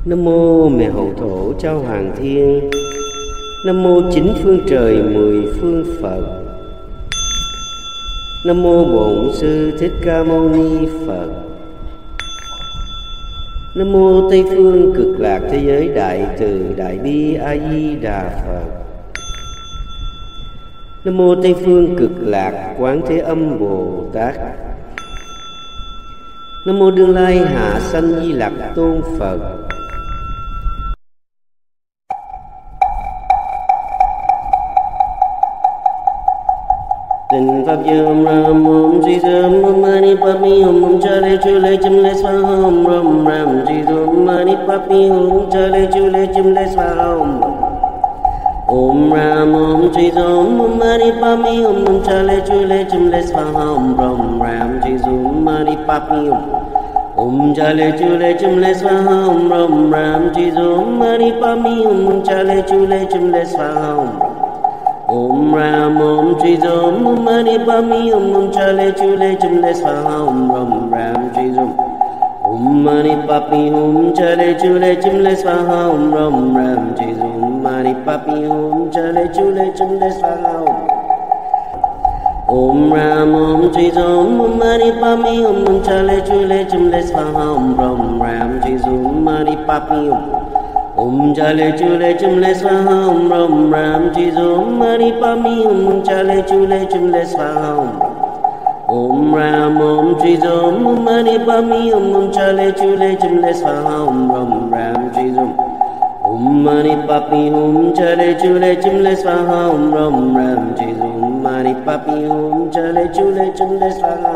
Nam mô Mẹ Hậu Thổ Châu Hoàng Thiên. Nam mô Chính Phương Trời Mười Phương Phật. Nam mô Bổn Sư Thích Ca Mâu Ni Phật. Nam mô Tây Phương Cực Lạc Thế Giới Đại Từ Đại Bi A Di Đà Phật. Nam mô Tây Phương Cực Lạc Quán Thế Âm Bồ Tát. Nam mô Đương Lai Hạ Sanh Di Lặc Tôn Phật. Tình Pháp Dâm Ram Om Di Dâm Om Mani Papi Om Chale Chule Chumle Swaha Om Ram Ram Di Dâm Mani Papi Om Chale Chule Chumle Swaha Om Ram Om Di Dâm Om Mani Papi Om Chale Chule Chumle Swaha Om Ram Ram Di Dâm Mani Papi Om Chale Chule Chumle Swaha Om Ram Ram Di Dâm Mani Papi Om Chale Chule Chumle Swaha Om Ram Om Di Dâm Om Mani Papi Om Chale Chule Chumle Swaha Om Ram Ram Di Dâm Om Mani Papi Om Chale Chule Chumle Swaha Om Ram Ram Di Dâm Mani Papi Om Chale Chule Chumle Swaha Om Ram Om Di Dâm Om Mani Papi Om Chale Chule Chumle Swaha Om Ram Ram Di Dâm Mani Papi Om Chale Chule Chumle Swaha Om Ram Ram Di Dâm Mani Papi Om Chale Chule Chumle Swaha Om Ram Om Di Dâm Om Mani Papi Om Chale Chule Chumle Swaha Om Ram Ram Di Dâm Om Mani Papi Om Chale Chule Chumle Swaha Om Ram Ram Di Dâm Mani Papi Om Chale Chule Chumle Swaha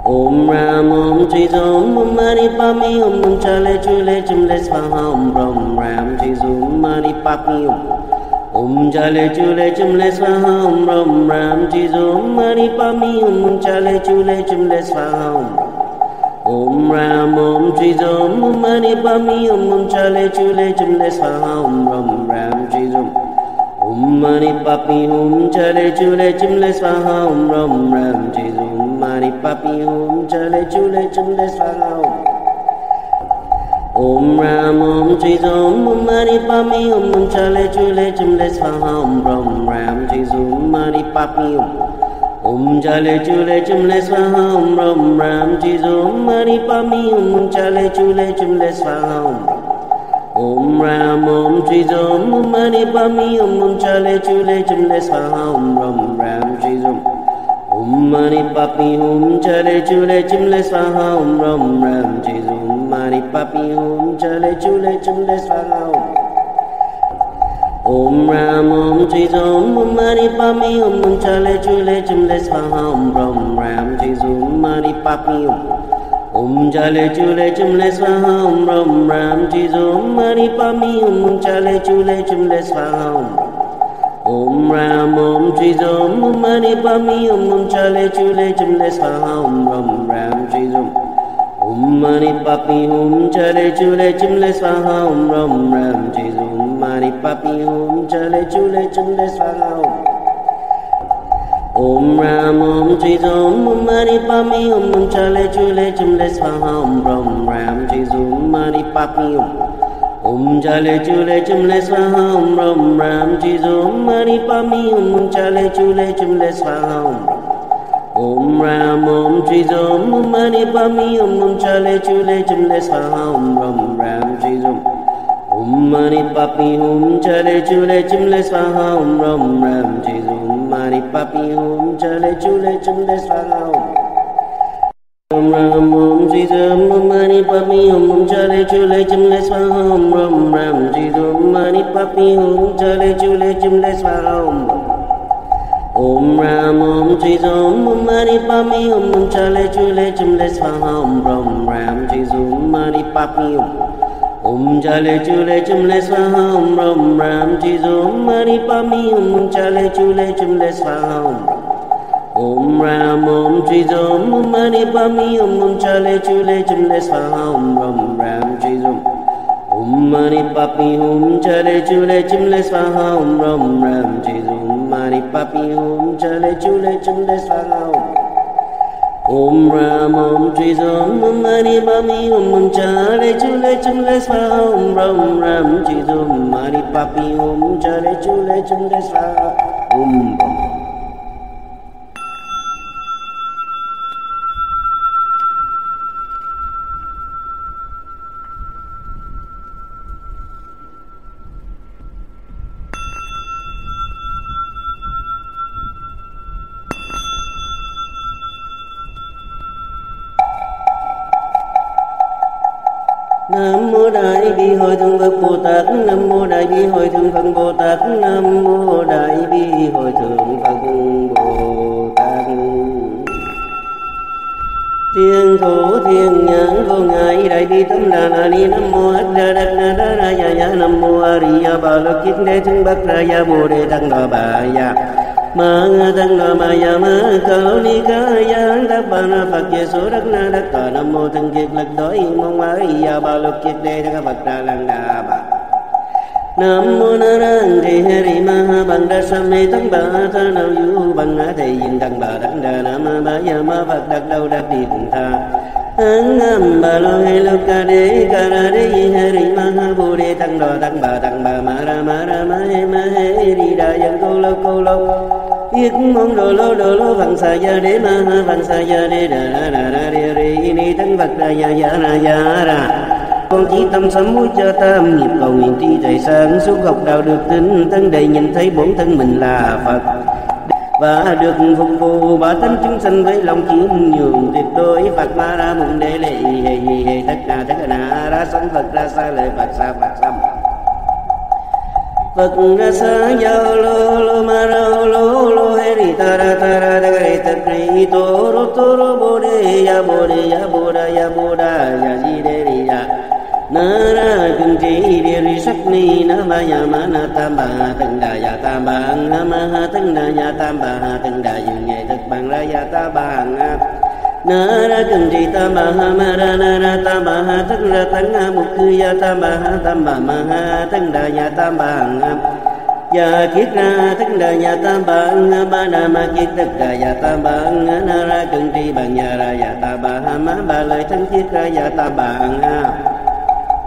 Om Ram Om Di Dâm Om Mani Papi Om Chale Chule Chumle Swaha Om Ram Ram Di Dâm Mani Papi Om Chale Chule Chumle Swaha Om Ram Ram Di Dâm Mani Papi Om Chale Chule Chumle Swaha Om Ram Om Di Dâm Om Mani Papi Om Chale Chule Chumle Swaha Om Ram Ram Di Dâm Om Mani Papi Om Chale Chule Chumle Swaha Om Ram Ram Di Dâm Mani Papi Om Chale Chule Chumle Swaha Om Ram Om Di Dâm Om Mani Papi Om Chale Chule Chumle Swaha Om Ram Ram Di Dâm Mani Papi Om Chale Chule Chumle Swaha Om Ram Ram Di Dâm Mani Papi Om Chale Chule Chumle Swaha Om Ram Om Di Dâm Om Mani Papi Om Chale Chule Chumle Swaha Om Ram Ram Di Dâm Om Mani Papi Om Chale Chule Chumle Swaha Om Ram Ram Di Dâm Mani Papi Om Chale Chule Chumle Swaha Om Ram Om Di Dâm Om Mani Papi Om Chale Chule Chumle Swaha Om Ram Ram Di Dâm Mani Papi Om Chale Chule Chumle Swaha Om Ram Ram Di Dâm Mani Papi Om Chale Chule Chumle Swaha Om Ram Om Di Dâm Om Mani Papi Om Chale Chule Chumle Swaha Om Ram Ram Di Dâm Om Mani Papi Om Chale Chule Chumle Swaha Om Ram Ram Di Dâm Mani Papi Om Chale Chule Chumle Swaha Om Ram Om Di Dâm Om Mani Papi Om Chale Chule Chumle Swaha Om Ram Ram Di Dâm Mani Papi Om Chale Chule Chumle Swaha Om Ram Ram Di Dâm Mani Papi Om Chale Chule Chumle Swaha Om Ram Om Di Dâm Om Mani Papi Om Chale Chule Chumle Swaha Om Ram Ram Di Dâm Om Mani Papi Om Chale Chule Chumle Swaha Om Ram Ram Di Dâm Mani Papi Om Chale Chule Chumle Swaha Om Ram Om Di Dâm Om Mani Papi Om Chale Chule Chumle Swaha Om Ram Ram Di Dâm Mani Papi Om Chale Chule Chumle Swaha Om Ram Om Di Dâm Om Mani Papi Om Chale Chule Chumle Swaha Om Ram Ram Di Dâm Mani Papi Om Chale Chule Chumle Swaha Om Ram Ram Di Dâm Mani Papi Om Chale Chule Chumle Swaha Om Ram Om Di Dâm Om Mani Papi Om Chale Chule Chumle Swaha Om Ram Ram Di Dâm Om Mani Papi Om Chale Chule Chumle Swaha Om Ram Ram Di Dâm Mani Papi Om Chale Chule Chumle Swaha Om Ram Om Tri Om Om Mani Pami Om Chale Chule Swaha Om Ram Ram Tri Om Mani Papi Om Chale Chule Swaha Om Ram. Nam mô Đại Bi Hội Thượng Phật Bồ Tát. Nam mô Đại Bi Hội Thượng Phật Bồ Tát. Nam mô Đại Bi Hội Thượng Phật Bồ Tát. Thiên thủ thiên nhãn vô ngại đại bi tâm đà ni. Nam mô A Đà Đắc Na Đa Ra Ya Ya. Nam mô A Di Đà Bà Lô Kiết Đế Thân Bắc Ra Ya Bồ Đề Tăng Đà Bà Ya. Ma Tăng Đà Ma Ya Ma Cao Ni Ca Ya Đắc Bà Na Phật Giê-xu Đắc Na Đắc Cờ. Nam mô Thân Kiệt Lực Đối Mong A Di Đà Bà Lô Kiết Đế Thân Phật Ra Lăng Đà Bà. Nam mô Na Ra Di Hari Ma Bằng Đa Sa Mê Tăng Bà Tha Nào Yu Bằng A Thầy Dinh Tăng Bà Đắc Đà Nam Ma Ba Ya Ma Phật Đắc Đâu Đắc Đi Tùng Tha. Ang Bà Lô Hê Lô Ca Đế Ca Ra Đế Di Hari Ma Bồ Đề Tăng Đà Tăng Bà Ma Ra Ma Hê Đi Đà Dân Cô Lô Yết mong đồ lô phẳng xà gia đế ma phẳng xà gia đế đà đê rê ni tăng Phật ra ya ra. Con chỉ tâm sám hối cho tam nghiệp cầu nguyện tri thầy sáng suốt học đạo được tin thân đầy nhìn thấy bổn thân mình là Phật và được phục vụ ba tánh chúng sanh với lòng chịu nhường tuyệt đối. Phật ma ra mùng đế lệ hề tất na ra sống Phật ra xa lời Phật xa Phật ra sa giao lô ma ra lô hê ri ta ra ta re ta pri to ro bồ đề ya bồ đà ya di đê ri ya na ra cung trí địa ri sắc ni na ma ya ma na tam ba tăng đà ya tam ba na ma ha tăng đà ya tam ba ha tăng đà dừng nhẹ thực bằng ra ya ta ba na ra cung trí tam ba ha ma ra na ra tam ba ha tăng ra tăng ha mục cư ya tam ba ma ha tăng đà ya tam ba ya kiết ra tăng đà ya tam ba ba đà ma kiết tất đà ya tam ba na ra cung trí bằng ya ra ya ta ba ha ma ba lời tăng kiết ra ya ta ba.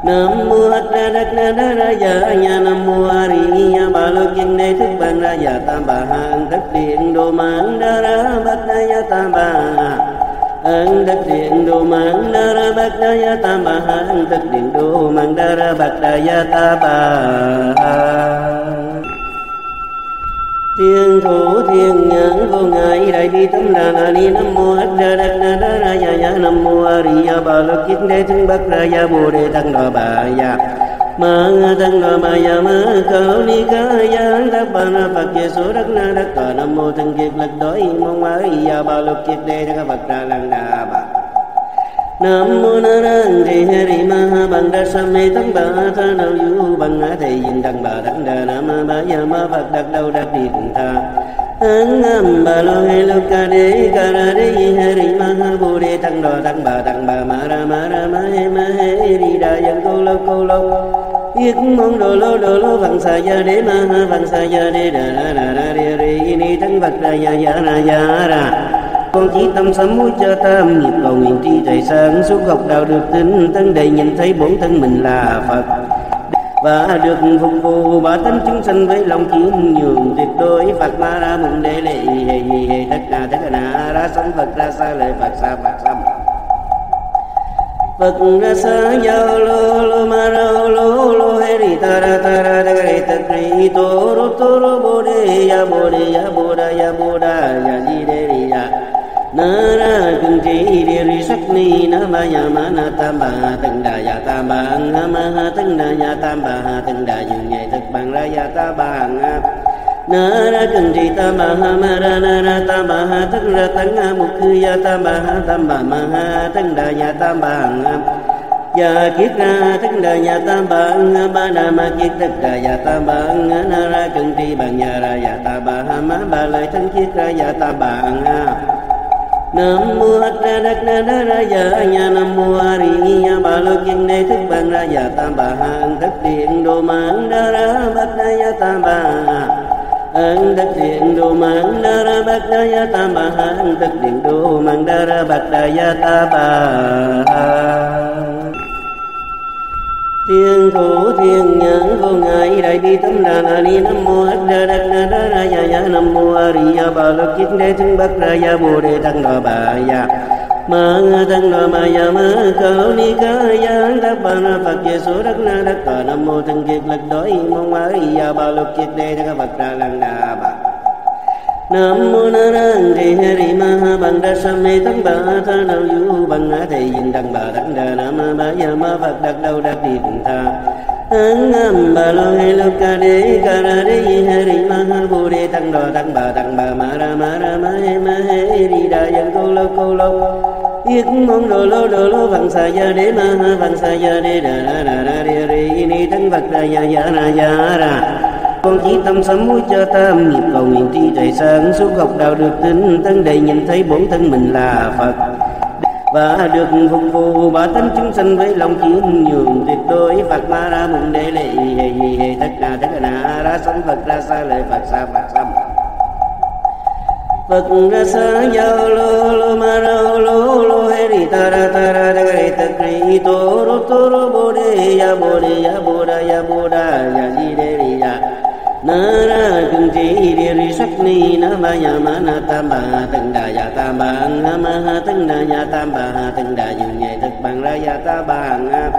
Nam mô A Đà Đắc Na Đa Ra Ya Ya. Nam mô A Di Đà Bà Lô Kiên Đế Thức Bằng Ra Ya Tam Bà Hạng Đất Điện Đồ Mạng Đa Ra Bát Na Ya Tam Bà Hạng Đất Điện Đồ Mạng Đa Ra Bát Na Ya Tam Bà Hạng Đất Điện Đồ Mạng Đa Ra Bát Na Ya Tam Bà. Thiên thủ thiên nhãn vô ngại đại bi tâm đà ni. Nam mô A Đà Đắc Na Đa Ra Ya Ya. Nam mô A Di Đà Bà Lô Kiết Đế Thân Bắc Ra Ya Bồ Đề Tăng Đà Bà Ya. Ma Tăng Đà Ma Ya Ma Cao Ni Ca Ya Đắc Bà Na Phật Giê-xu Đắc Na Đắc Cờ. Nam mô Thân Kiệt Lực Đối Mong A Di Đà Bà Lô Kiết Đế Thân Phật Ra Lăng Đà Bà. Nam mô Na Ra Di Hari Ma Bằng Đa Sa Mê Tăng Bà Tha Nào Yu Bằng A Thầy Dinh Tăng Bà Đắc Đà Nam Ma Ba Ya Ma Phật Đắc Đâu Đắc Đi Tùng Tha. Ang Bà Lô Hê Lô Ca Đế Ca Ra Đế Di Hari Ma Bồ Đề Tăng bà Ma Ra Ma Hê Đi Đà Dân Cô Lô Yết mong đồ lô phẳng xà gia đế ma phẳng xà gia đế đà đê rê ni tăng Phật ra ya ra. Con chỉ tâm sám hối cho tam nghiệp cầu nguyện tri thầy sáng suốt học đạo được tin thân đầy nhìn thấy bổn thân mình là Phật và được phục vụ ba tánh chúng sanh với lòng chịu nhường tuyệt đối. Phật ma ra mùng đế lệ hề tất na ra sống Phật ra xa lời Phật xa Phật ra sa giao lô ma ra lô hê ri ta ra re ta pri to ro bồ đề ya bồ đà ya di đê ri ya na ra cung trí địa ri sắc ni na ma ya ma na tam ba tăng đà ya tam ba ma ha tăng đà ya tam ba ha tăng đà dừng nhẹ thực bằng ra ya ta ba na ra cung trí tam ba ha ma ra na ra tam ba ha tăng ra tăng ha mục cư ya tam ba ma ha tăng đà ya tam ba ya kiết ra tăng đà ya tam ba ba đà ma kiết tất đà ya tam ba na ra cung trí bằng ya ra ya ta ba ha ma ba lời tăng kiết ra ya ta ba. Nam mô A Đà Đắc Na Đa Ra Ya Ya. Nam mô A Di Đà Bà Lô Kiên Đế Thức Bằng Ra Ya Tam Bà Hạng Đất Điện Đồ Mạng Đa Ra Bát Na Ya Tam Bà Ấn Đức Điện Đô Mạng Đa Ra Bát Đa Ya Tam Bà Ha Ấn Đức Điện Đô Mạng Đa Ra Bát Đa Ya Ta Bà Ha. Thiên thủ thiên nhãn vô ngại đại bi tâm đà na ni nam mô a đa đa na đa ra ya ya nam mô a ri ya ba lô kiết đế thân bắc ra ya bồ đề tăng đà bà ya ma tăng đà ma ya ma cao ni ca ya đắc ba na phật về số đắc na đắc cờ nam mô thân kiệt lực đối mong a ri ya ba lô kiết đế thân phật ra lăng đà bà. Nam mô Na Ra Di Hari Ma Bằng Đa Sa Mê Tăng Bà Tha Đạo Yu Bằng Á Thầy Dinh Đăng Bà Đăng Đà Nam Ba Ya Ma Phật Đắc Đầu Đắc Đi Đừng Tha An Am Bà Lô Hay Lô Ca Đế Ca Ra Đế Di Hari Ma Bồ Đề Tăng Đò Tăng Bà Ma Ra Ma He Đi Đà Dân Cô Lô Yết Mong Đồ Lô Phẳng Sa Ya Đế Ma Phẳng Sa Ya Đế Đà Đà Ri Ni Tăng Phật Ra Ya Ra. Con chỉ tâm sám hối cho tam nghiệp cầu nguyện tri trời sáng suốt học đạo được tin tân đầy nhìn thấy bổn thân mình là Phật và được phục vụ ba tánh chúng sanh với lòng khiêm nhường tuyệt đối. Phật Ma Ra mừng đệ lệ tất cả ra sống Phật ra xa lời Phật xa Phật ra xa giao lô ma ra lô he ri ta ra ta re ta kri to ro bồ đề ya bồ đà ya di đề ri ya na ra cung chỉ địa ri sắc ni na ba ya ma na tam ba tăng đà ya tam ba ha ma ha tăng đà ya tam ba ha tăng đà dừng nhẹ thực bằng ra ya ta ba ha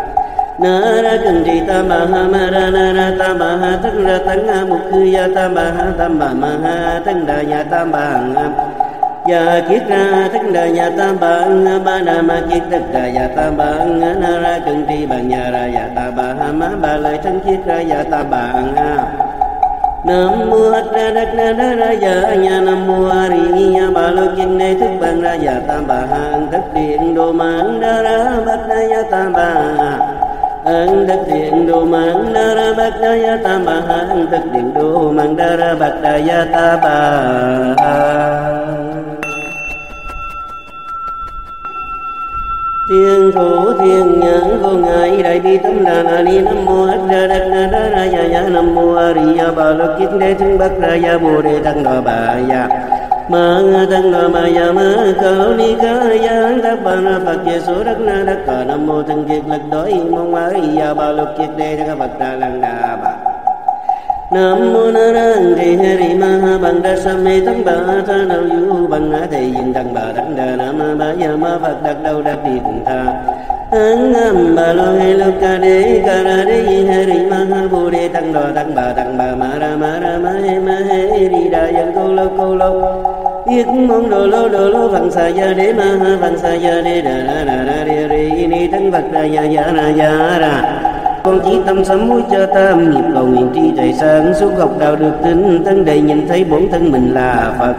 na ra cung chỉ tam ba ha ma ra na ra tam ba ha tăng ra tăng ha mục cư ya tam ba ma ha tăng đà ya tam ba ha ya kiết ra tăng đà ya tam ba ba đà ma kiết tất đà ya tam ba na ra cung chỉ bằng ya ra ya ta ba ha ma ba lời thân kiết ra ya ta ba ha. Nam mô A Ra Đắc Na Đa Ra Ya Nha Nam mô A Ri Ya Ba Lô Kiên Đế Thức Bằng Ra Ya Tam Bà Ha Ấn Thức Điện Đô Mạng Đa Ra Bát Đa Ya Tam Bà Ha Ấn Thức Điện Đô Mạng Đa Ra Bát Đa Ya Tam Bà Ha Ấn Thức Điện Đô Mạng Đa Ra Bát Đa Ya Ta Bà Ha. Thiên thủ thiên nhãn vô ngại đại bi tâm đà na ni nam mô a đa đắc na đa ra ya ya nam mô a ri ya ba lô kiết đế thân bắc ra ya bồ đề tăng đà bà ya ma tăng đà ma ya ma cao ni ca ya đắc ba na phật về số đắc na đắc cờ nam mô thân kiệt lực đối mong a ri ya ba lô kiết đế thân phật ra lăng đà bà. Nam mô Na Ra Di Hari Ma Bằng Đa Sa Mê Tăng Bà Tha Đạo Yu Bằng Á Thầy Dinh Đăng Bà Đăng Đà Nam Ba Ya Ma Phật Đắc Đầu Đắc Đi Đừng Tha An Am Bà Lô Hay Lô Ca Đế Ca Ra Đế Di Hari Ma Bồ Đề Tăng Đò Tăng Bà Ma Ra Ma He Đi Đà Dân Cô Lô Yết Mong Đồ Lô Phẳng Sa Ya Đế Ma Phẳng Sa Ya Đế Đà Ri Ni Tăng Phật Ra Ya Ra. Con chỉ tâm sám hối cho tam nghiệp cầu nguyện tri trời sáng suốt học đạo được tin tân đầy nhìn thấy bổn thân mình là Phật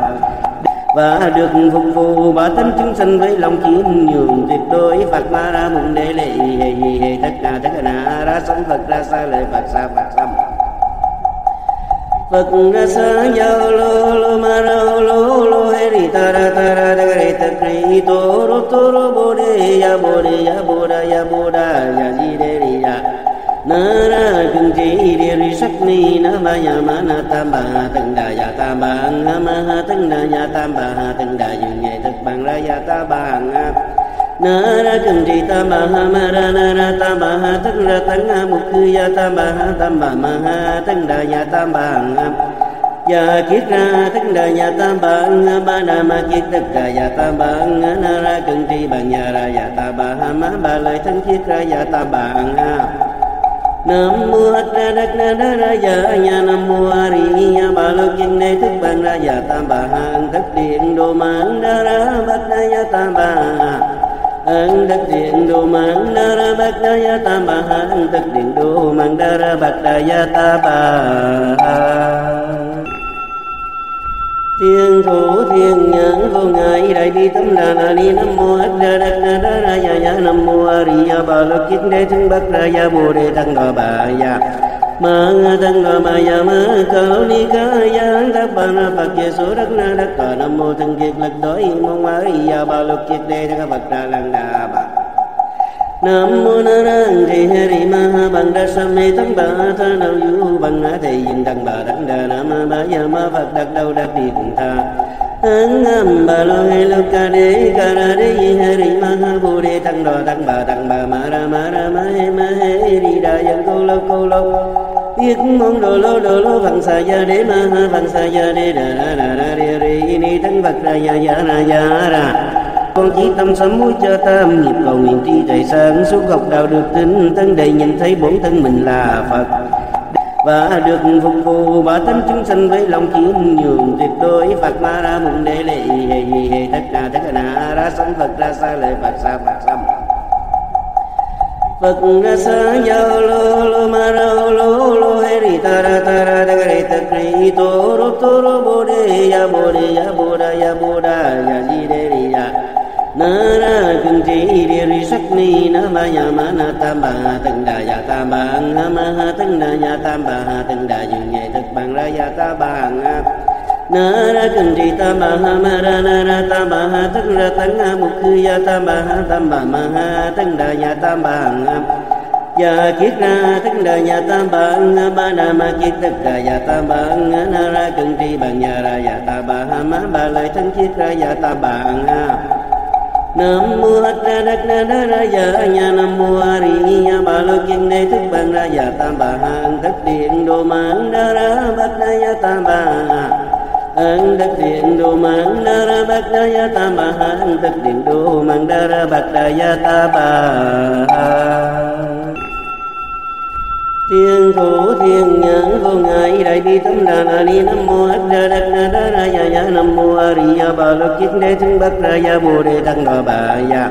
và được phục vụ ba tánh chúng sanh với lòng khiêm nhường tuyệt đối. Phật Ma Ra mừng đệ lệ tất cả ra sống Phật ra xa lời Phật xa Phật ra xa giao lô ma ra lô he ri ta ra re ta kri to ro bồ đề ya bồ đà ya di đề ri ya na ra cung chỉ địa ri sắc ni na ba ya ma na tam ba tăng đà ya tam ba ha ma ha tăng đà ya tam ba ha tăng đà dừng nhẹ thực bằng ra ya ta ba ha na ra cung chỉ tam ba ha ma ra na ra tam ba ha tăng ra tăng ha mục cư ya tam ba ma ha tăng đà ya tam ba ha ya kiết ra tăng đà ya tam ba ba đà ma kiết tất đà ya tam ba na ra cung chỉ bằng ya ra ya ta ba ha ma ba lời thân kiết ra ya ta ba ha. Nam mô A Ra Đắc Na Đa Ra Ya Nha Nam mô A Ri Ya Ba Lô Kiên Đế Thức Bằng Ra Ya Tam Bà Ha Ấn Thức Điện Đô Mạng Đa Ra Bát Đa Ya Tam Bà Ha Ấn Thức Điện Đô Mạng Đa Ra Bát Đa Ya Tam Bà Ha Ấn Thức Điện Đô Mạng Đa Ra Bát Đa Ya Ta Bà Ha. Thiên thủ thiên nhãn vô ngại đại bi tâm đà na ni nam mô a đa đắc na đa ra ya ya nam mô a ri ya ba lô kiết đế thân bắc ra ya bồ đề tăng đà bà ya ma tăng đà ma ya ma cao ni ca ya đắc ba na phật về số đắc na đắc cờ nam mô thân kiệt lực đối mong a ri ya ba lô kiết đế thân phật ra lăng đà bà. Nam mô Na Ra Di Hari Ma bằng đa sa mê tăng bà tha nào yu bằng á thầy dừng đăng bà đăng đà nam ma ba ya ma phật đắc đâu đắc đi cùng tha tăng âm bà lo hay lo ca ra đế yi hari ma ha bồ đề tăng đò tăng bà ma ra ma he đi đà dân câu lâu biết mong đồ lô phẳng sa ya đế ma ha phẳng sa ya đế đà ra re ni tăng phật ra ya ra con chỉ tâm sám hối cho tam nghiệp cầu nguyện tri trời sáng suốt học đạo được tin thân đầy nhìn thấy bổn thân mình là Phật và được phục vụ ba tánh chúng sanh với lòng khiêm nhường tuyệt đối. Phật ma ra mùng đế lệ hề tất na ra sanh Phật ra sa lời Phật sa Phật ra sa yo lo ma ra lo he ri ta ra ta re ta kri to ro bo de ya bo da ya ji de ri ya na ra kun chi di ri sắc ni na ma ya ma na tam ba từng đà ya tam ba ha ma ha từng đà ya tam ba ha từng đà dừng nhẹ thực bằng ra ya ta ba na ra kun chi tam ba ha ma ra na ra tam ba ha từng ra tăng ha mục khư ya tam ba ma ha từng đà ya tam ba ya kiết ra từng đà ya tam ba đà ma kiết tất đà ya tam ba na ra kun chi bằng ya ra ya ta ba ha ma ba lại thân kiết ra ya ta ba Nam mô A Di Đà Ra Ya Nha Nam mô A Ri Ya Ba Lô Kiên Đế thức bằng ra ya tam bà hạng thức điện đồ mạng đa ra bát đa ya tam bà hạng thức điện đồ mạng đa ra bát đa ya tam bà hạng thức điện đồ mạng đa ra bát đa ya tam bà Thiên thủ thiên nhãn vô ngại đại bi tâm đà na ni nam mô A Di Đà Ra Ya Nam mô A Ri Ya Ba Lô Kiết Đế Thân Bắc Ra Ya Bồ Đề Tăng Đà Bà Ya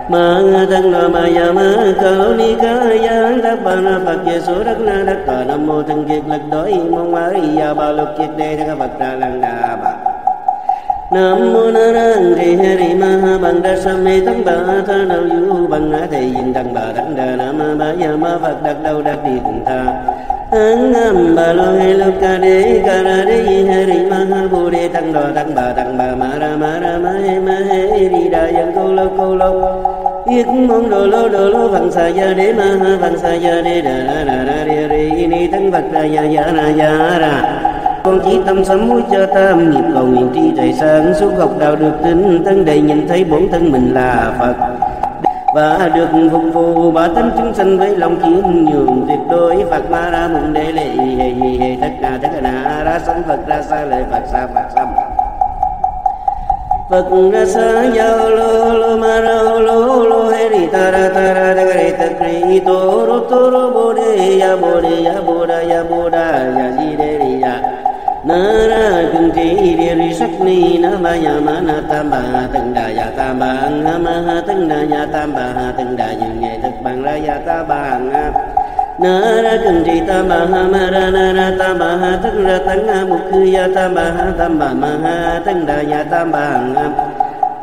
Ma Tăng Đà Ma Ya Ma Cao Ni Ca Ya Đắc Ba Na Phật Giê Số Đắc Na Đắc Cờ Nam mô Thân Kiệt Lực Đối Mong A Ri Ya Ba Lô Kiết Đế Thân Phật Ra Lăng Đà Bà Nam mô Na Ra Ri Hari Ma Ha Bằng Đa Sa Mê Tăng Bà Tha Nào Yu Bằng Á Thầy Dinh Đăng Bà Đăng Đà Nam Ma Ba Ya Ma Phật Đắc Đâu Đắc Đi Cùng Tha Tăng âm bà lo hay lo ca ra đế yi hari ma ha bồ đề tăng đò tăng bà ma ra ma he đi đà dân câu lâu biết mong đồ lô phẳng sa ya đế ma ha phẳng sa ya đế đà ra re ni tăng Phật ra ya ra con chỉ tâm sám hối cho tam nghiệp cầu nguyện tri trời sáng suốt học đạo được tin thân đầy nhìn thấy bổn thân mình là Phật và được phục vụ ba tánh chúng sanh với lòng khiêm nhường tuyệt đối. Phật ma ra mùng đế lệ hề tất na ra sanh Phật ra sa lời Phật sa Phật ra sa yo lo ma ra lo he ri ta ra re ta kri to ro bo de ya bo da ya ji de ri ya na ra kun chi di ri sắc ni na ma ya ma na tam ba từng đà ya tam ba ha ma ha từng đà ya tam ba ha từng đà dừng nhẹ thực bằng ra ya ta ba na ra kun chi tam ba ha ma ra na ra tam ba ha từng ra tăng ha mục khư ya tam ba ma ha từng đà ya tam ba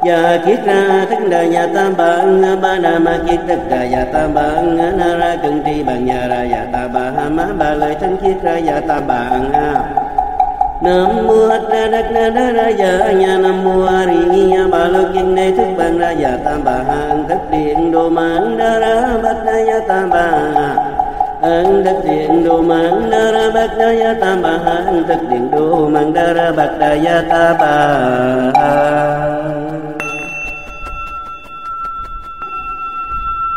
ya kiết ra từng đà ya tam ba đà ma kiết tất đà ya tam ba na ra kun chi bằng ya ra ya ta ba ha ma ba lại thân kiết ra ya ta ba Nam mô A Di Đà Ra Ya Nha Nam mô A Ri Ya Ba Lô Kiên Đế thức bằng ra ya tam bà hạng thức điện đồ mạng đa ra bát đa ya tam bà hạng thức điện đồ mạng đa ra bát đa ya tam bà hạng thức điện đồ mạng đa ra bát đa ya tam bà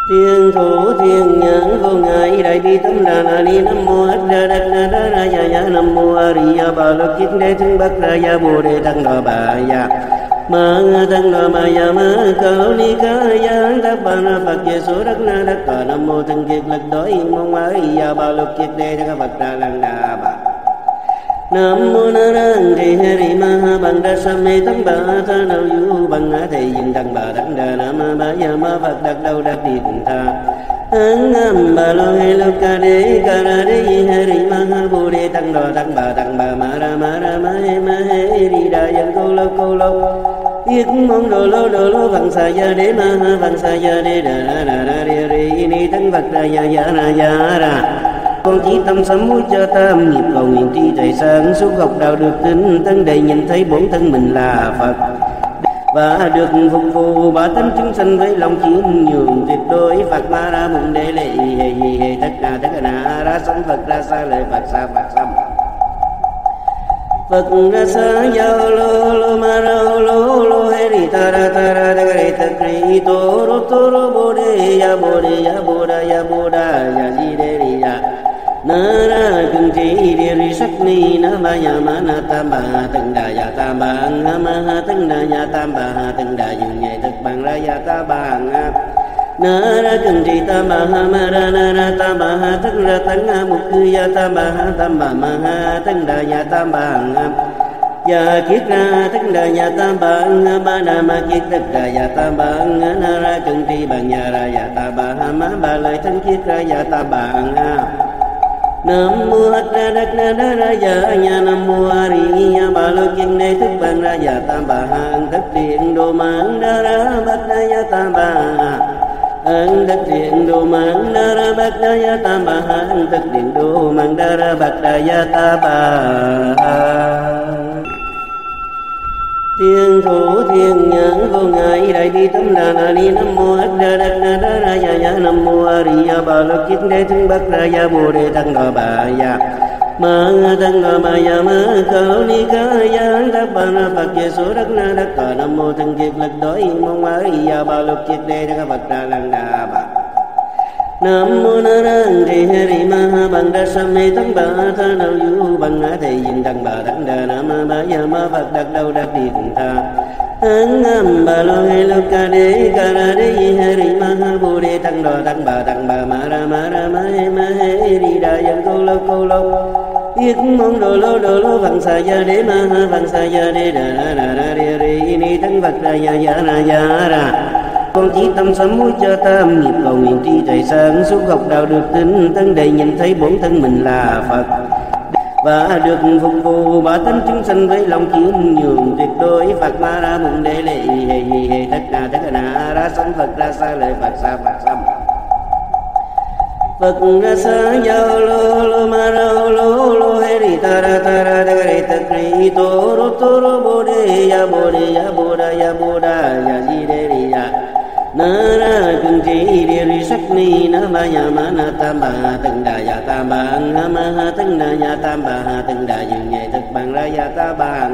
Thiên thủ thiên nhãn vô ngại đại bi tâm đà na ni nam mô A Di Đà Ra Ya Nam mô A Ri Ya Ba Lô Kiết Đế Thân Bắc Ra Ya Bồ Đề Tăng Đà Bà Ya Ma Tăng Đà Ma Ya Ma Cao Ni Ca Ya Đắc Ba Na Phật Giê Số Đắc Na Đắc Cờ Nam mô Thân Kiệt Lực Đối Mong A Ri Ya Ba Lô Kiết Đế Thân Phật Ra Lăng Đà Bà Nam mô Na Ra Ri Hari Ma Ha Bằng Đa Sa Mê Tăng Bà Tha Nào Yu Bằng Á Thầy Dinh Đăng Bà Đăng Đà Nam Ma Ba Ya Ma Phật Đắc Đâu Đắc Đi Cùng Tha Tăng âm bà lo hay lo ca ra đế yi hari ma ha bồ đề tăng đò tăng bà ma ra ma he đi đà dân câu lâu biết mong đồ lô phẳng sa ya đế ma ha phẳng sa ya đế đà ra re ni tăng Phật ra ya ra con chỉ tâm sám hối cho tam nghiệp cầu nguyện tri trời sáng suốt học đạo được tin thân đầy nhìn thấy bổn thân mình là Phật và được phục vụ ba tánh chúng sanh với lòng khiêm nhường tuyệt đối. Phật ma ra mùng đế lệ hề tất sanh Phật ra xa lời Phật sa Phật sam. Phật ra sa yo lo ma ro lo he ri ta ra ta re ta kri to ro bo de ya bo da ya ji de ri ya na ra cung chi de ri sắc ni na ba ya ma na tam ba từng đà ya tam ba ha ma ha từng đà ya tam ba ha từng đà dương nhẹ thực bằng ra ya ta ba na ra cung chi tam ba ha ma ra na ra tam ba ha từng ra tăng ha mục cư ya tam ba ha tam ba ma ha từng đà ya tam ba ya kiết ra tất đà ya tam bang ba đà ma kiết tất đà ya tam bang na ra cung tri bằng ya ra ya ta ba ha ma ba lời thân kiết ra ya ta bang nam mô a ra đắc na đa ra ya nha nam mô a ri ya ba lo kiên đề thức bằng ra ya tam ba ha tất điện đồ mang đa ra bát đa ya tam ba an tất điện đồ mang đa ra bát đa ya tam ba ha tất điện đồ mang đa ra bát đa ya ta ba. Thiên thủ thiên nhãn vô ngại đại bi tâm đà ni nam mô a ra đắc na đa ra ya nam mô a ri ya ba lo kiết đề thân bát ra ya bồ đề tăng đà bà ya ma tăng đà bà ya ma cao ni ca ya đắc ba na Phật về số đắc na đắc cờ nam mô thân kiệt lực đối mong a ri ya ba lo kiết đề thân Phật ra lăng đà bà. Nam mô na ra ri he ri ma ha bằng đa sam mê tăng bà tha nào yu bằng a thầy dinh tăng bà tăng đà nam ma ba ya ma Phật đắc đâu đắc đi cùng tha an am ba lo he lo ca ra de he ri ma ha bồ đề tăng đà tăng bà ma ra ma he ri đà yan câu lâu yết mong đồ lô phẳng sa ya de ma ha phẳng sa ya de đà ri ni tăng Phật ra ya ra. Con chỉ tâm sám hối cho tam nghiệp cầu nguyện tri trời sáng suốt học đạo được tin tân đầy nhìn thấy bổn thân mình là Phật và được phục vụ ba tánh chúng sanh với lòng khiêm nhường tuyệt đối. Phật ma ra mùng đề lệ hề tất na ra sanh Phật ra xa lời Phật sa Phật sam. Phật ra sa yo lo ma ro lo he ri ta ra re ta kri to ro bo de ya bo da ya ji de ri ya na ra cung chi de ri sắc ni na ba ya ma na tam ba từng đà ya tam ba ha ma ha từng đà ya tam ba ha từng đà dương nhẹ thực bằng ra ya ta ba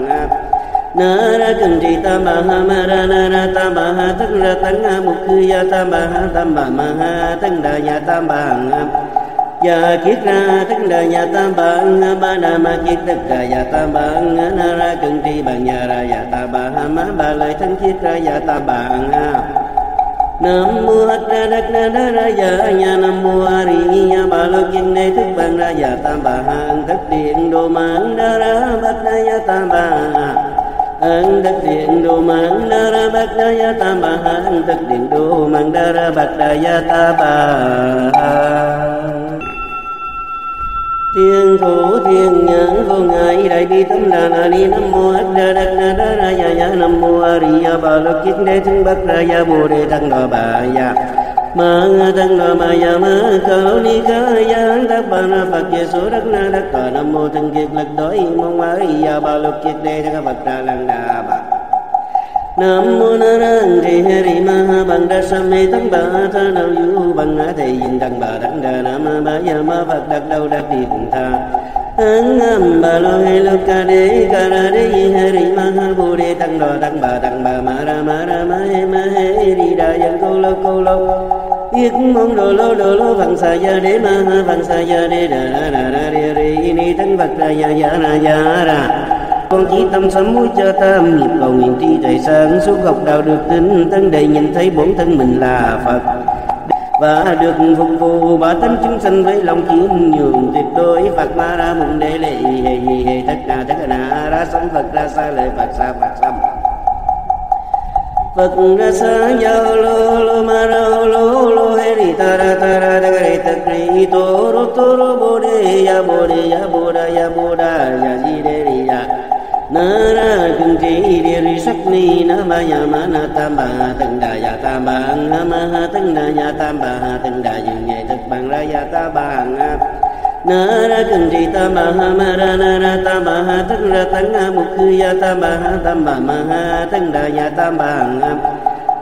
na ra cung chi tam ba ha ma ra na ra tam ba ha từng ra tăng ha mục cư ya tam ba ma ha từng đà ya tam ba ya kiết ra tất đà ya tam bang ba đà ma kiết tất đà ya tam bang na ra cung tri bằng ya ra ya ta ba ha ma ba lời thân kiết ra ya ta bang. Nam mô a ra đắc na đa ra ya nha nam mô a ri ya ba lo kiên đề thức bằng ra ya tam ba ha tất điện đồ mang đa ra bát đa ya tam ba an tất điện đồ mang đa ra bát đa ya tam ba ha tất điện đồ mang đa ra bát đa ya ta ba. Thiên thủ thiên nhãn vô ngại đại bi tâm đà ni nam mô a ra đắc na đa ra ya nam mô a ri ya ba lo kiết đề thân bát ra ya bồ đề tăng đà bà ya ma tăng đà bà ya ma cao ni ca ya đắc ba na Phật về số đắc na đắc cờ nam mô thân kiệt lực đối mong a ri ya ba lo kiết đề thân Phật ra lăng đà bà. Nam mô na ra ri he ri ma ha bằng đa sam mê tăng bà tha nào yu bằng a thầy dinh tăng bà tăng đà nam ma ba ya ma Phật đắc đâu đắc đi cùng tha an am ba lo he lo ca ra de he ri ma ha bồ đề tăng bà ma ra ma he ri đà yan câu lâu yết mong đồ lô phẳng sa ya de ma ha phẳng sa ya de đà ri ni tăng Phật ra ya ra. Con chỉ tâm sám hối cho tam nghiệp cầu nguyện tri trời sáng suốt học đạo được tin tân đầy nhìn thấy bổn thân mình là Phật và được phục vụ ba tánh chúng sanh với lòng khiêm nhường tuyệt đối. Phật ma ra mùng đề lệ hề tất na ra sanh Phật ra xa lời Phật sa Phật sam. Phật ra sa yo lo ma ro lo he ri ta ra re ta kri to ro bo de ya bo da ya ji de ri ya na ra cung chi de ri sắc ni na ba ya ma na tam ba từng đà ya tam ba ha ma ha từng đà ya tam ba ha từng đà dương nhẹ thực bằng ra ya ta ba na ra cung chi tam ba ha ma ra na ra tam ba ha từng ra tăng ha mục cư ya tam ba ma ha từng đà ya tam ba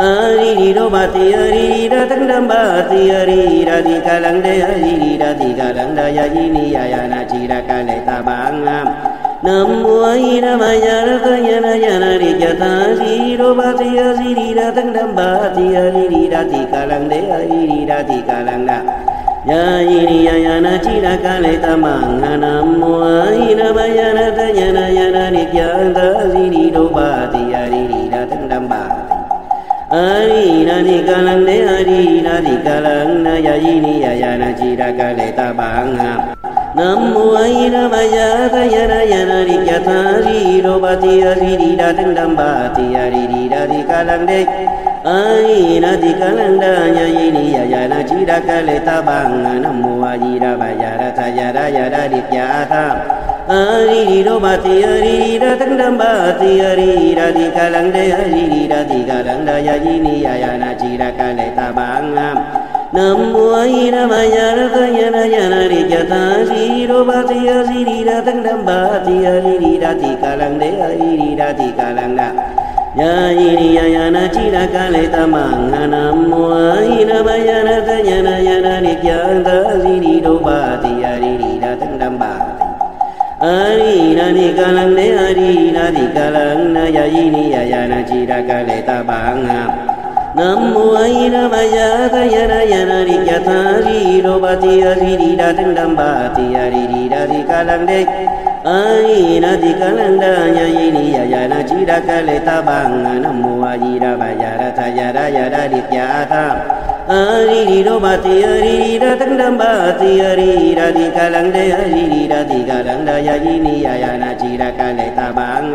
Ari do bati ari da tang dam bati ari da di kalang de ari da di kalang da ya ini ya ya na chi da ka le ta bang nam mô ai ra ma ya ra ta ya na ri ya ta ri do bati ari da tang dam bati ari da di kalang de ari da di kalang da ya ini ya na chi da ka le ta bang nam mô ai ra ma ya ra ta ya na ri ya ta ri do bati ari da tang dam bati Ari na di kalang de ari na di kalang na ya ini ya na chi da ka le ta bang nam mô ai ra ma ya ta ya na ri ya ta ri do ba ti ari di da tang dam ba ti ari di da di kalang de ai na di kalang da ya ini ya na chi da ka le ta bang nam mô ai ra ma ya ra ta ya da di ya ta ari di do ba ti ari da tang dam ba ti ari da di kalang de ari da di kalang da ya ini ya na chi da ka le ta bang nam mô ai ra ma ya ra ta ya na ri ya ta ri do ba ti ari da tang dam ba ti ari da di kalang de ari da di kalang da ya ini ya na chi da ka le ta bang nam mô ai ra ma ya ra ta ya na ri ya ta ri do ba ti ari da tang dam ba Ari na di kalang de ari na di kalang na ya ini ya na chi da ka le ta bang nam mô ai ra ma ya ta ya na ri ya ta ri do ba ti ari da tang dam ba ti ari da di kalang de ai na di kalang da ya ini ya na chi da ka le ta bang nam mô ai ra ma ya ra ta ya da di ya ta ari do ba ti ari da tang dam ba ti ari da di kalang de ari da di kalang da ya ini ya na chi da ka le ta bang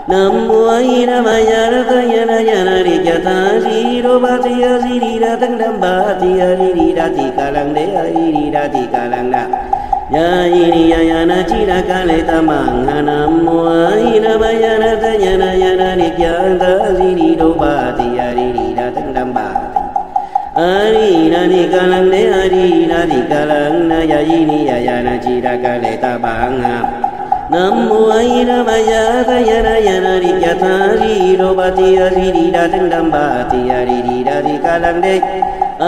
nam mô ai ra ma ya ra ta ya na ri ya ta ri do ba ti ari da tang dam ba ti ari da di kalang de ari da di kalang da ya ini ya na chi da ka le ta bang nam mô ai ra ma ya ra ta ya na ri ya ta ri do ba ti ari da tang dam ba Ari na di kalang de ari na di kalang na ya ini ya na chi da ka le ta bang nam mô ai ra ma ya ta ya na ri ya ta ri do ba ti ari da tang dam ba ti ari da di kalang de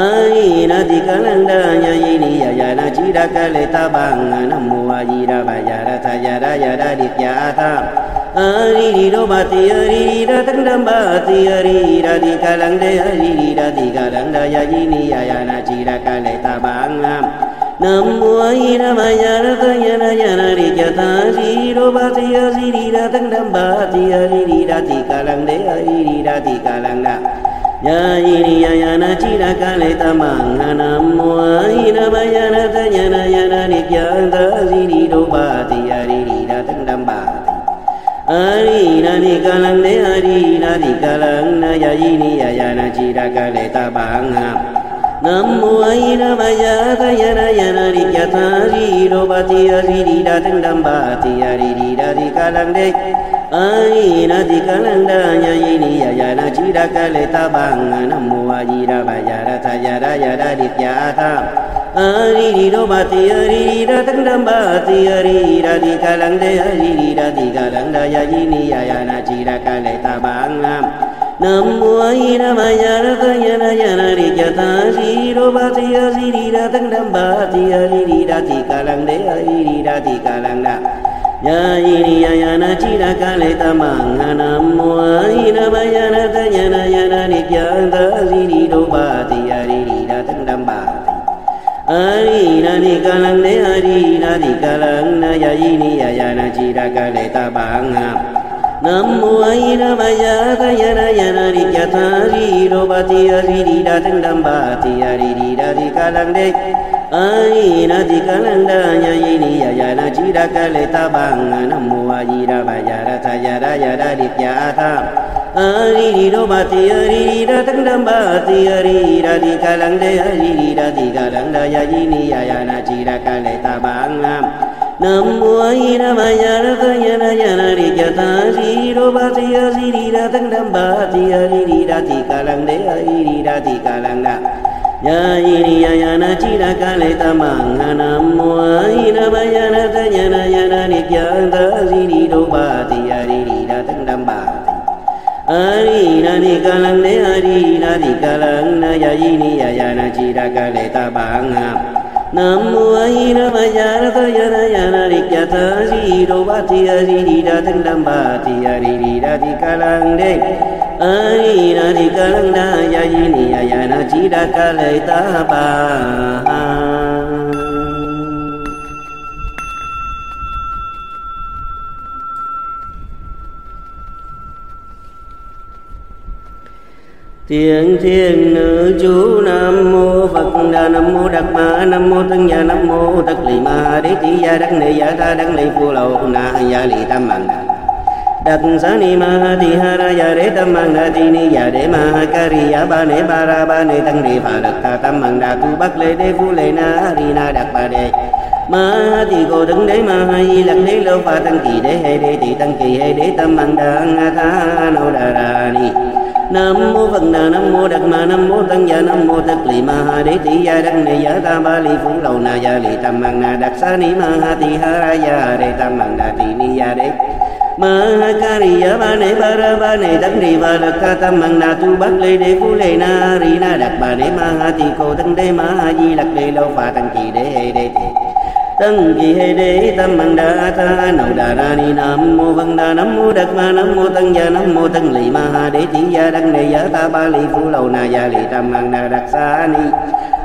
ai na di kalang da ya ini ya na chi da ka le ta bang nam mô ai ra ma ya ra ta ya da di ya ta ari do ba ti ari da tang dam ba ti ari da di kalang de ari da di kalang da ya ini ya na chi da ka le ta bang nam mô ai ra ma ya ra ta ya na ri ya ta ri do ba ti ari da tang dam ba ti ari da di kalang de ari da di kalang da ya ini ya na chi da ka le ta bang nam mô ai ra ma ya ra ta ya na ri ya ta ri do ba ti ari da tang dam ba Ari na di kalang de ari na di kalang na ya ini ya na chi da ka le ta bang nam mô ai ra ma ya ta ya na ri ya ta ri do ba ti ari da tang dam ba ti ari da di kalang de ai na di kalang da ya ini ya na chi da ka le ta bang nam mô ai ra ma ya ra ta ya da di ya ta ari do ba ti ari da tang dam ba ti ari da di kalang de ari da di kalang da ya ini ya na chi da ka le ta bang nam mô ai ra ma ya ra ta ya na ri ya ta ri do ba ti ari da tang dam ba ti ari da di kalang de ari da di kalang da ya ini ya na chi da ka le ta bang nam mô ai ra ma ya ra ta ya na ri ya ta ri do ba ti ari da tang dam ba Ari na di kalang de ari na di kalang na ya ini ya na chi da ka le ta bang nam mô ai ra ma ya ta ya na ri ya ta ri do ba ti ari da tang dam ba ti ari da di kalang de ai na di kalang da ya ini ya na chi da ka le ta bang nam mô ai ra ma ya ra ta ya da di ya ta ari do ba ti ari da tang dam ba ti ari da di kalang de ari da di kalang da ya ini ya na chi da ka le ta bang nam mô ai ra ma ya ra ta ya na ri ya ta ri do ba ti ari da tang dam ba ti ari da di kalang de ari da di kalang da ya ini ya na chi da ka le ta bang nam mô ai ra ma ya ra ta ya na ri ya ta ri do ba ti ari da tang dam ba Ari Nani Kalang De Ari Nadi Kalang Na Yayini Yayana Chira Kale Tabanga Namo Aira Mayara Tayana Yana Rikyata Ziro Bati Ari Datin Lambati Ari Dadi Kalang De Ari Nadi Kalang Na Yayini Yayana Chira Kale Tabanga Thiện thiên nữ chú Nam mô Phật Đà Nam mô Đạt Ma Nam mô Tăng Gia Nam mô Tất Lì Ma Đế Tỷ Gia Đắc Nệ Giả Tha Đắc Lì Phu Lậu Na Gia Lì Tam Mạng Đà Đặc Xá Ni Ma Tỳ Ha Ra Gia Đế Tam Mạng Đà Tỳ Ni Gia Đế Ma Ca Ri Gia Ba Nế Ba Ra Ba Nế Tăng Ri Phà Đật Tha Tam Mạng Đà Tu Bắc Lê Đế Phu Lê Na Ri Na Đạt Ba Đế Ma Tỳ Cô Tấn Đế Ma Di Lặc Đế Lô Phà Tăng Kỳ Đế Hệ Đế Tỳ Tăng Kỳ Hệ Đế Tam Mạng Đà Nga Tha Nâu Đà Ra Ni Nam mô Phật Đà Nam mô Đạt Ma Nam mô Tăng Gia Nam mô Tất Lì Ma Đế Tỷ Gia Đắc Nệ Giả Tha Ba Lì Phú Lầu Na Gia Lì Tam Mạng Na Đặc Xá Ni Ma Tỳ Ha Ra Gia Đế Tam Mạng Đà Tỳ Ni Gia Đế Ma Ca Ri Gia Ba Nế Ba Ra Ba Nế Tăng Ri Và Đật Tha Tam Mạng Đà Tu Bắc Lê Đế Phú Lê Na Ri Na Đạt Ba Đế Ma Tỳ Cô Tăng Đế Ma Di Lặc Đế Lâu Phà Tăng Kỳ Đế Hệ Đế Tăng Kỳ Hệ Đế Tam Mạng Đà Tha Nậu Đà Ra Ni Nam mô Phật Đà Nam mô Đạt Ma Nam mô Tăng Gia Nam mô Tăng Lì Ma Đế Tỷ Gia Đắc Nệ Giả Tha Ba Lì Phú Lầu Na Gia Lì Tam Mạng Đà Đặc Xá Ni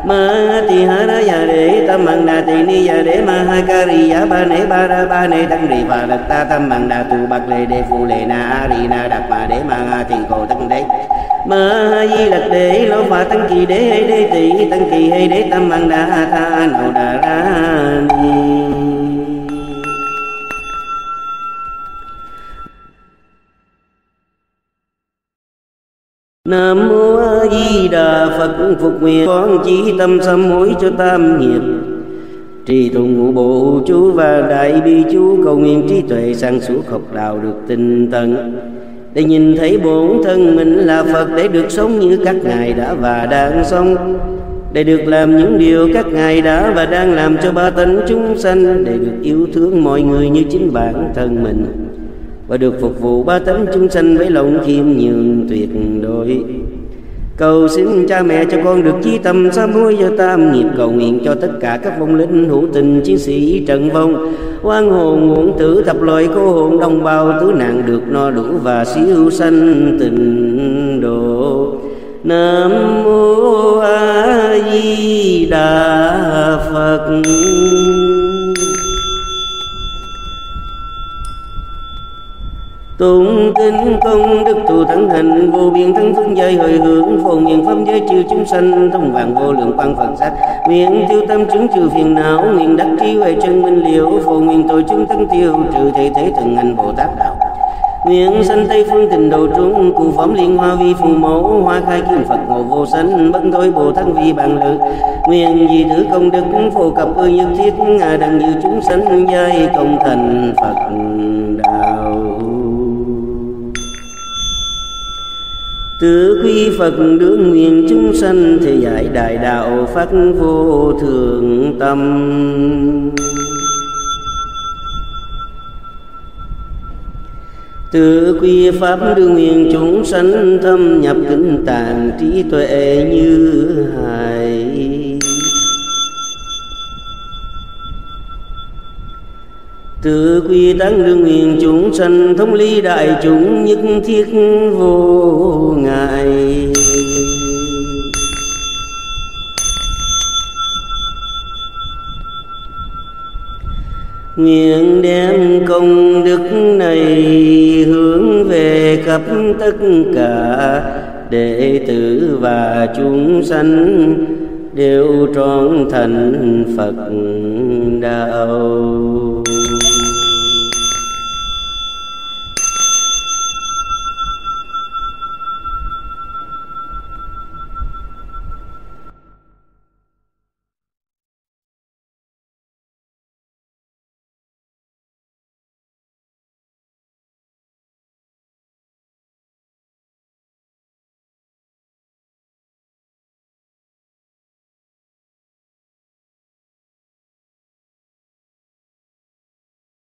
Ma Tỳ Ha Ra Gia Đế Tam Mạng Đà Tỳ Ni Gia Đế Ma Ca Ri Gia Ba Nế Ba Ra Ba Nế Tăng Ri Và Đật Tha Tam Mạng Đà Tu Bắc Lê Đế Phu Lê Na Ri Na Đạt Ma Đế Ma Tỳ Cô Tăng Đế Ma Di Lặc Đế Lô Phà Tăng Kỳ Đế Hệ Đế Tỷ Tăng Kỳ Hệ Đế Tam Mạng Đà Tha Nậu Đà Ra Ni Nam mô A Di Đà Phật phục nguyện con chí tâm sám hối cho tam nghiệp trì tụng ngũ bộ chú và đại bi chú cầu nguyện trí tuệ sáng suốt học đạo được tinh tấn để nhìn thấy bổn thân mình là Phật để được sống như các ngài đã và đang sống để được làm những điều các ngài đã và đang làm cho ba tánh chúng sanh để được yêu thương mọi người như chính bản thân mình và được phục vụ ba tánh chúng sanh với lòng khiêm nhường tuyệt đối. Cầu xin cha mẹ cho con được chí tâm sám hối do tam nghiệp, cầu nguyện cho tất cả các vong linh hữu tình chiến sĩ trận vong, oan hồn muộn tử thập loại cô hồn đồng bào tứ nạn được no đủ và siêu sanh tịnh độ. Nam mô A Di Đà Phật. Tụng kinh công đức tu thắng hành vô biên thắng phương giới hồi hướng phổ nguyện pháp giới trừ chúng sanh thông vạn vô lượng quang Phật sát nguyện tiêu tâm chứng trừ phiền não nguyện đắc trí huệ chân minh liễu phổ nguyện tội chúng tăng tiêu trừ thể thế từng hành Bồ Tát đạo nguyện sanh Tây phương tịnh độ trung cụ phẩm liên hoa vi phù mẫu hoa khai kim Phật ngộ vô sanh bất thôi Bồ Tát vi bằng lực nguyện vì thứ công đức phổ cập ơi nhất thiết đặng như chúng sanh giai công thành Phật đạo. Tứ quy Phật đương nguyện chúng sanh thể giải đại đạo phát vô thượng tâm. Tứ quy Pháp đương nguyện chúng sanh thâm nhập kinh tạng trí tuệ như hải. Tứ quy tánh đương nguyện chúng sanh thống lý đại chúng nhất thiết vô ngại. Nguyện đem công đức này hướng về khắp tất cả đệ tử và chúng sanh đều trọn thành Phật đạo.